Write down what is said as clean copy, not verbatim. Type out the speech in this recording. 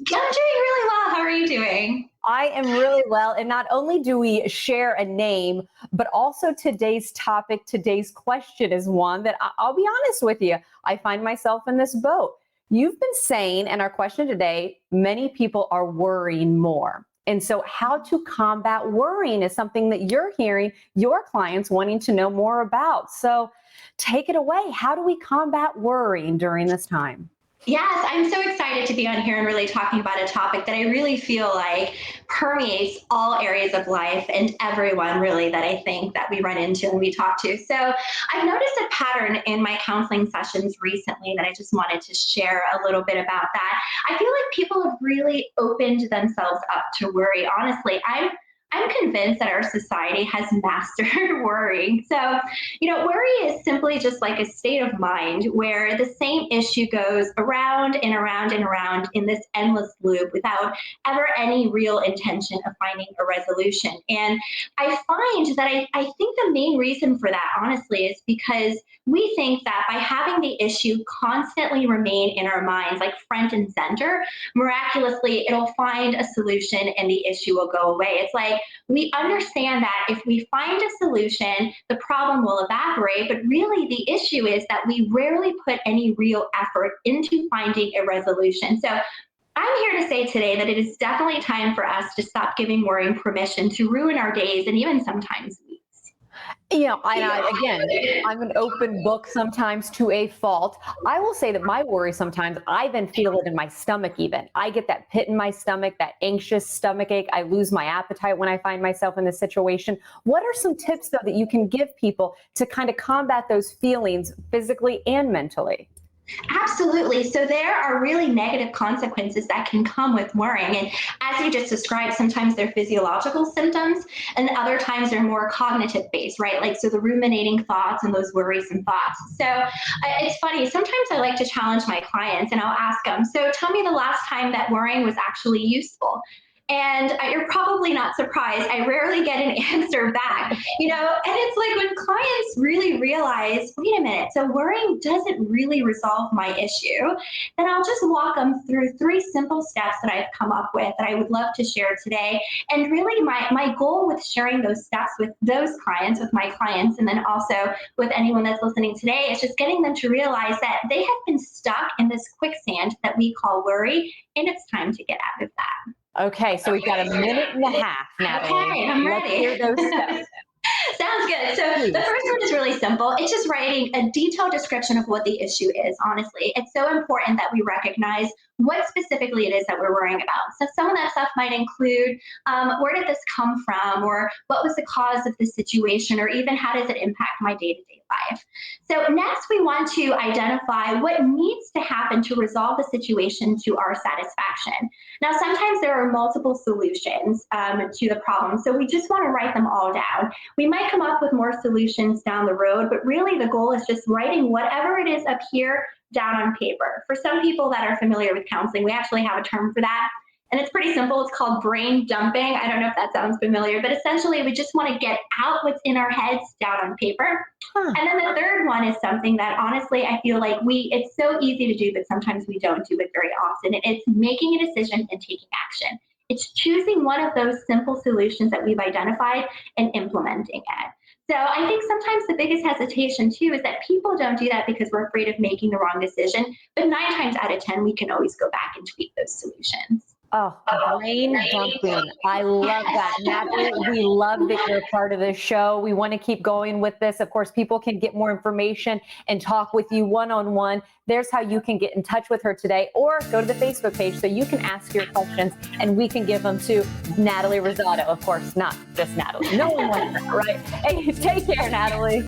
doing really well. How are you doing? I am really well. And not only do we share a name, but also today's topic, today's question is one that I'll be honest with you, I find myself in this boat. You've been saying, and our question today, many people are worrying more. And so, how to combat worrying is something that you're hearing your clients wanting to know more about. So, take it away. How do we combat worrying during this time? Yes, I'm so excited to be on here and really talking about a topic that I really feel like permeates all areas of life and everyone really that I think that we run into and we talk to. So I've noticed a pattern in my counseling sessions recently that I just wanted to share a little bit about that. I feel like people have really opened themselves up to worry. Honestly, I'm convinced that our society has mastered worrying. So, worry is simply just like a state of mind where the same issue goes around and around and around in this endless loop without ever any real intention of finding a resolution. And I find that I think the main reason for that, honestly, is because we think that by having the issue constantly remain in our minds, like front and center, miraculously it'll find a solution and the issue will go away. It's like we understand that if we find a solution, the problem will evaporate. But really, the issue is that we rarely put any real effort into finding a resolution. So I'm here to say today that it is definitely time for us to stop giving worrying permission to ruin our days and even sometimes weeks. Again, I'm an open book sometimes to a fault. I will say that my worry sometimes, I then feel it in my stomach even. I get that pit in my stomach, that anxious stomach ache. I lose my appetite when I find myself in this situation. What are some tips, though, that you can give people to kind of combat those feelings physically and mentally? Absolutely. So there are really negative consequences that can come with worrying. And as you just described, sometimes they're physiological symptoms and other times they're more cognitive based, right? Like, so the ruminating thoughts and those worrisome thoughts. So it's funny. Sometimes I like to challenge my clients and I'll ask them, so tell me the last time that worrying was actually useful. And you're probably not surprised. I rarely get an answer back, and it's like when clients really realize, wait a minute, so worrying doesn't really resolve my issue, then I'll just walk them through three simple steps that I've come up with that I would love to share today. And really, my goal with sharing those steps with those clients, with my clients, and then also with anyone that's listening today is just getting them to realize that they have been stuck in this quicksand that we call worry, and it's time to get out of that. Okay, so we've got a minute and a half, Natalie. Okay, I'm Let's ready. hear those steps, Sounds good. So the please. first one is really simple. It's just writing a detailed description of what the issue is, honestly. It's so important that we recognize what specifically it is that we're worrying about. So some of that stuff might include where did this come from, or what was the cause of the situation, or even how does it impact my day-to-day life. So next we want to identify what needs to happen to resolve the situation to our satisfaction. Now sometimes there are multiple solutions to the problem, so we just want to write them all down. We might come up with more solutions down the road, but really the goal is just writing whatever it is up here down on paper. For some people that are familiar with counseling, we actually have a term for that. And it's pretty simple. It's called brain dumping. I don't know if that sounds familiar, but essentially we just want to get out what's in our heads down on paper. Huh. And then the third one is something that honestly I feel like it's so easy to do, but sometimes we don't do it very often. And it's making a decision and taking action. It's choosing one of those simple solutions that we've identified and implementing it. So I think sometimes the biggest hesitation too is that people don't do that because we're afraid of making the wrong decision. But 9 times out of 10, we can always go back and tweak those solutions. Oh, brain dumping. I love that. Natalie, we love that you're a part of this show. We want to keep going with this. Of course, people can get more information and talk with you one-on-one. There's how you can get in touch with her today, or go to the Facebook page so you can ask your questions and we can give them to Natalie Rosado. Of course, not just Natalie. No one wants that, right? Hey, take care, Natalie.